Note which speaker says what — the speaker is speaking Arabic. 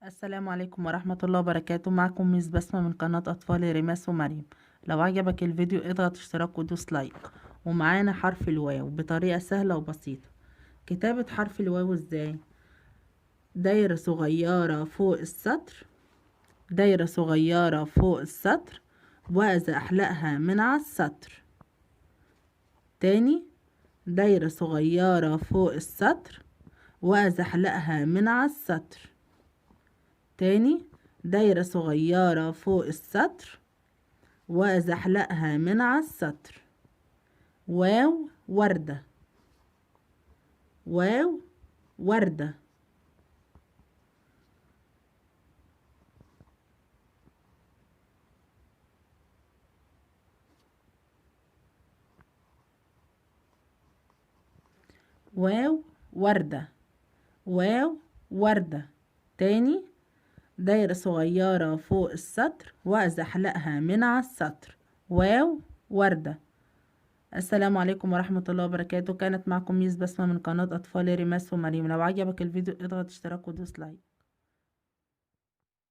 Speaker 1: السلام عليكم ورحمة الله وبركاته. معكم ميس بسمة من قناة أطفال ريماس ومريم. لو عجبك الفيديو اضغط اشتراك ودوس لايك. ومعانا حرف الواو بطريقة سهلة وبسيطة. كتابة حرف الواو ازاي؟ دايرة صغيرة فوق السطر، دايرة صغيرة فوق السطر وإذا أحلقها من على السطر. تاني، دايرة صغيرة فوق السطر وإذا أحلقها من على السطر. تاني، دايرة صغيرة فوق السطر وأزحلقها من على السطر. واو وردة، واو وردة. واو وردة، واو وردة. تاني، دايرة صغيرة فوق السطر وأزحلقها من على السطر. واو وردة. السلام عليكم ورحمة الله وبركاته. كانت معكم ميس بسمة من قناة أطفال ريماس ومريم. لو عجبك الفيديو اضغط اشتراك ودوس لايك.